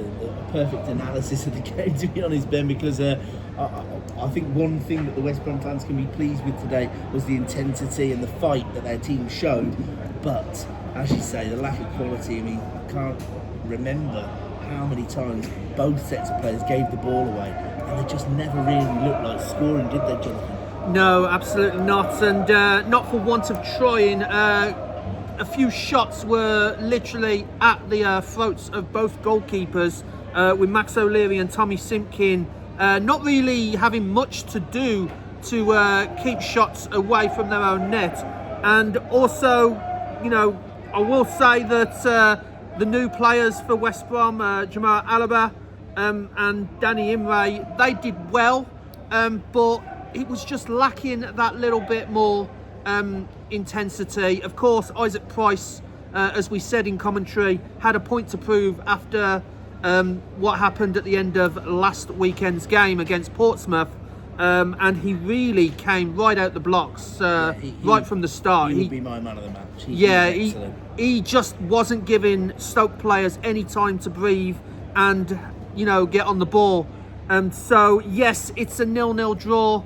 perfect analysis of the game, to be honest, Ben, because I think one thing that the West Brom fans can be pleased with today was the intensity and the fight that their team showed. But, as you say, the lack of quality, I can't remember how many times both sets of players gave the ball away and they just never really looked like scoring, did they, Jonathan? No, absolutely not, and not for want of trying. A few shots were literally at the throats of both goalkeepers, with Max O'Leary and Tommy Simpkin not really having much to do to keep shots away from their own net. And also, I will say that the new players for West Brom, Jamal Alaba and Danny Imre, they did well, but it was just lacking that little bit more intensity. Of course, Isaac Price, as we said in commentary, had a point to prove after what happened at the end of last weekend's game against Portsmouth. and he really came right out the blocks right from the start. He would be my man of the match. He just wasn't giving Stoke players any time to breathe and, you know, get on the ball. So yes, it's a 0-0 draw.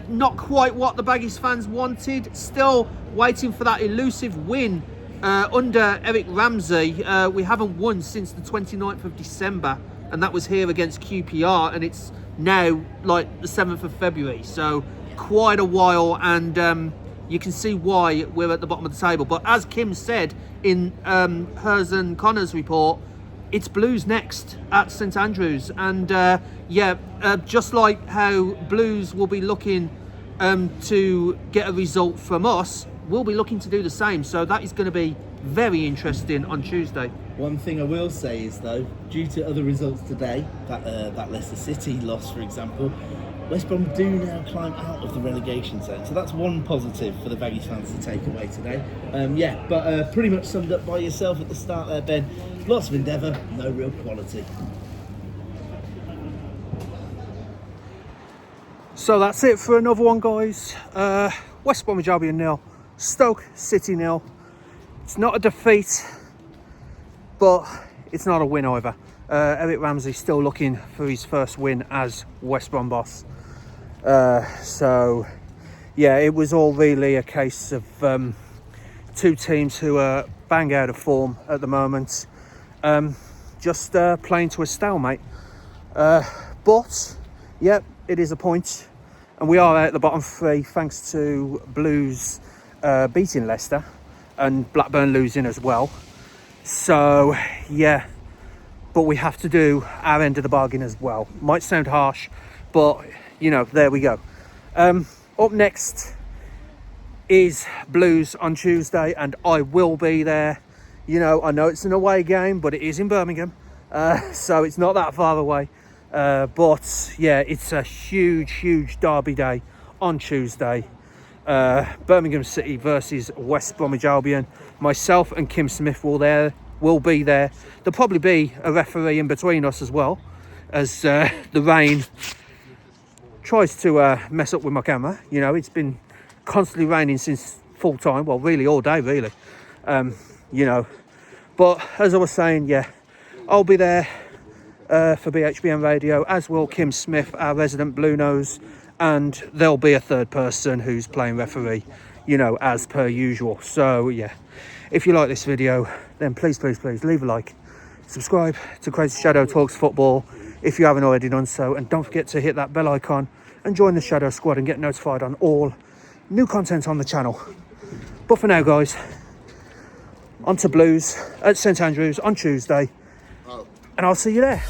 Not quite what the Baggies fans wanted. Still waiting for that elusive win under Eric Ramsey. We haven't won since the 29th of December, and that was here against QPR, and it's now like the 7th of February. So quite a while, and you can see why we're at the bottom of the table. But as Kim said in hers and Connor's report, it's Blues next at St Andrews, and just like how Blues will be looking to get a result from us, we'll be looking to do the same. So that is going to be very interesting on Tuesday. One thing I will say is, though, due to other results today, that Leicester City loss, for example, West Brom do now climb out of the relegation zone. So that's one positive for the Baggies fans to take away today. But pretty much summed up by yourself at the start there, Ben. Lots of endeavour, no real quality. So that's it for another one, guys. West Bromwich Albion 0, Stoke City 0. It's not a defeat, but it's not a win either. Eric Ramsey still looking for his first win as West Brom boss. So yeah, it was all really a case of two teams who are bang out of form at the moment, just playing to a stalemate. But yeah, it is a point, and we are out at the bottom three thanks to Blues beating Leicester and Blackburn losing as well. So yeah, but we have to do our end of the bargain as well. Might sound harsh, but you know, there we go. Up next is Blues on Tuesday, and I will be there. You know, I know it's an away game, but it is in Birmingham, so it's not that far away. But yeah, it's a huge derby day on Tuesday. Birmingham City versus West Bromwich Albion. Myself and Kim Smith will be there. There'll probably be a referee in between us as well, as the rain tries to mess up with my camera. You know, it's been constantly raining since full time. Well, really all day, really. You know, but as I was saying, yeah, I'll be there for BHBN Radio, as will Kim Smith, our resident Blue Nose, and there'll be a third person who's playing referee, you know, as per usual. So yeah, if you like this video, then please leave a like, subscribe to CrazyShadow Talks Football if you haven't already done so, and don't forget to hit that bell icon and join the Shadow Squad and get notified on all new content on the channel. But for now, guys, on to Blues at St Andrews on Tuesday, and I'll see you there.